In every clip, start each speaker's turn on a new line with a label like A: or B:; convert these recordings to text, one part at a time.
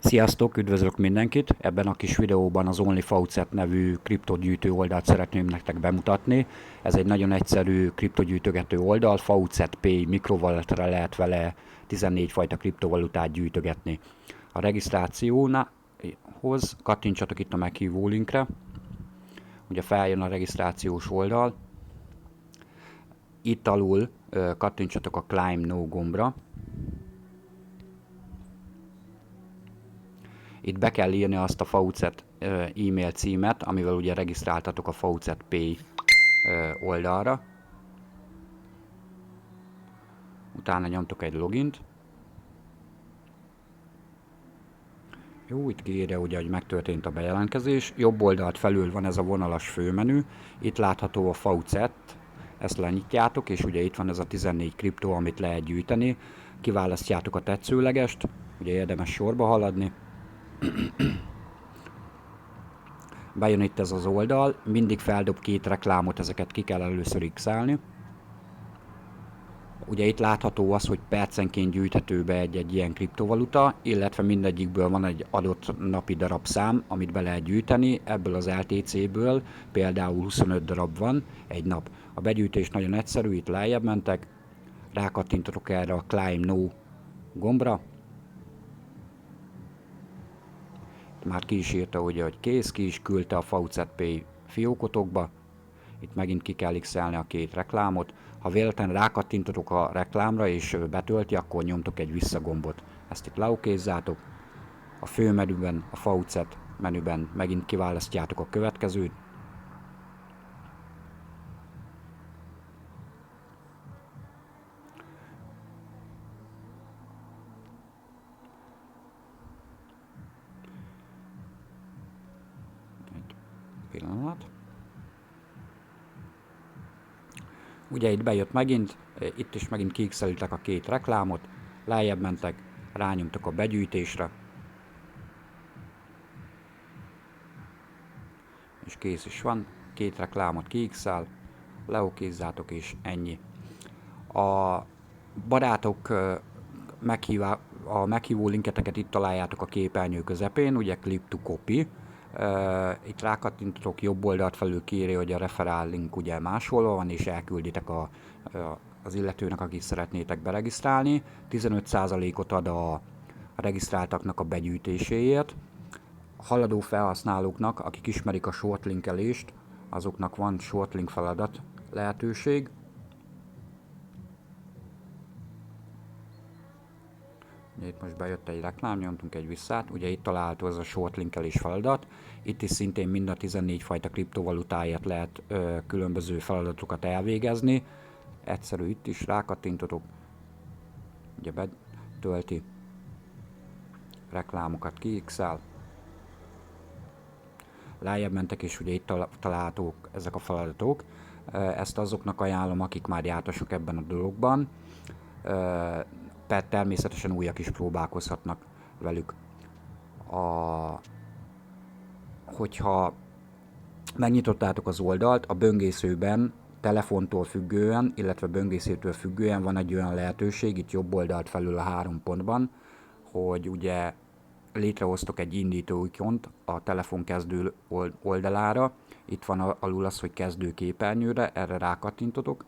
A: Sziasztok, üdvözlök mindenkit! Ebben a kis videóban az OnlyFaucet nevű kriptogyűjtő oldalt szeretném nektek bemutatni. Ez egy nagyon egyszerű kriptogyűjtögető oldal, Faucet Pay mikrovalutára lehet vele 14 fajta kriptovalutát gyűjtögetni. A regisztrációhoz kattintsatok itt a meghívó linkre, ugye feljön a regisztrációs oldal. Itt alul kattintsatok a Claim Now gombra. Itt be kell írni azt a Faucet e-mail címet, amivel ugye regisztráltatok a Faucet Pay oldalra. Utána nyomtok egy logint. Jó, itt kiírja ugye, hogy megtörtént a bejelentkezés. Jobb oldalt felül van ez a vonalas főmenü. Itt látható a Faucet. Ezt lenyitjátok, és ugye itt van ez a 14 kriptó, amit lehet gyűjteni. Kiválasztjátok a tetszőlegest, ugye érdemes sorba haladni. Bejön itt ez az oldal, mindig feldob két reklámot, ezeket ki kell először x-elni. Ugye itt látható az, hogy percenként gyűjthető be egy ilyen kriptovaluta, illetve mindegyikből van egy adott napi darabszám, amit be lehet gyűjteni. Ebből az LTC-ből például 25 darab van egy nap. A begyűjtés nagyon egyszerű, itt lejjebb mentek, rákattintotok erre a Claim Now gombra. Már ki is írta ugye, hogy kész, ki is küldte a Faucet Pay fiókotokba. Itt megint ki kell x-elni a két reklámot. Ha véletlenül rákattintotok a reklámra és betölti, akkor nyomtok egy visszagombot. Ezt itt leokézzátok. A fő menüben, a Faucet menüben megint kiválasztjátok a következőt. Pillanat. Ugye itt bejött megint, itt is megint kiixelitek a két reklámot, lejjebb mentek, rányomtok a begyűjtésre, és kész is van, két reklámot kiixel, leokézzátok és ennyi. A barátok a meghívó linketeket itt találjátok a képernyő közepén, ugye Clip to Copy. Itt rákattintotok, jobb oldalt felül kiírja, hogy a referál link ugye máshol van, és elkülditek az illetőnek, akit szeretnétek beregisztrálni. 15%-ot ad a regisztráltaknak a begyűjtéséért. A haladó felhasználóknak, akik ismerik a shortlinkelést, azoknak van shortlink feladat lehetőség. Itt most bejött egy reklám, nyomtunk egy visszát, ugye itt található ez a shortlinkelés feladat. Itt is szintén mind a 14 fajta kriptovalutáért lehet különböző feladatokat elvégezni. Egyszerű, itt is rákattintotok, ugye betölti, reklámokat kiixel. Lejjebb mentek, és ugye itt találhatók ezek a feladatok. Ezt azoknak ajánlom, akik már jártasok ebben a dologban. Természetesen újak is próbálkozhatnak velük. Hogyha megnyitottátok az oldalt, a böngészőben telefontól függően, illetve böngészőtől függően van egy olyan lehetőség, itt jobb oldalt felül a 3 pontban, hogy ugye létrehoztok egy indító ikont a telefonkezdő oldalára. Itt van alul az, hogy kezdő képernyőre, erre rákattintotok,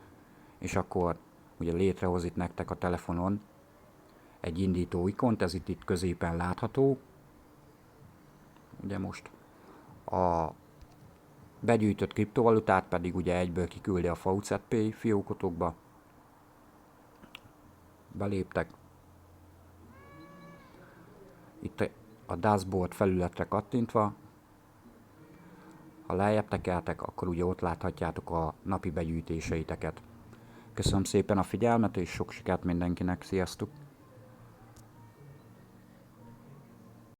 A: és akkor ugye létrehoz itt nektek a telefonon egy indító ikont, ez itt középen látható. Ugye most a begyűjtött kriptovalutát pedig ugye egyből kiküldi a Faucet Pay fiókotokba. Beléptek. Itt a dashboard felületre kattintva, ha lejjebb tekertek, akkor ugye ott láthatjátok a napi begyűjtéseiteket. Köszönöm szépen a figyelmet, és sok sikert mindenkinek, sziasztok!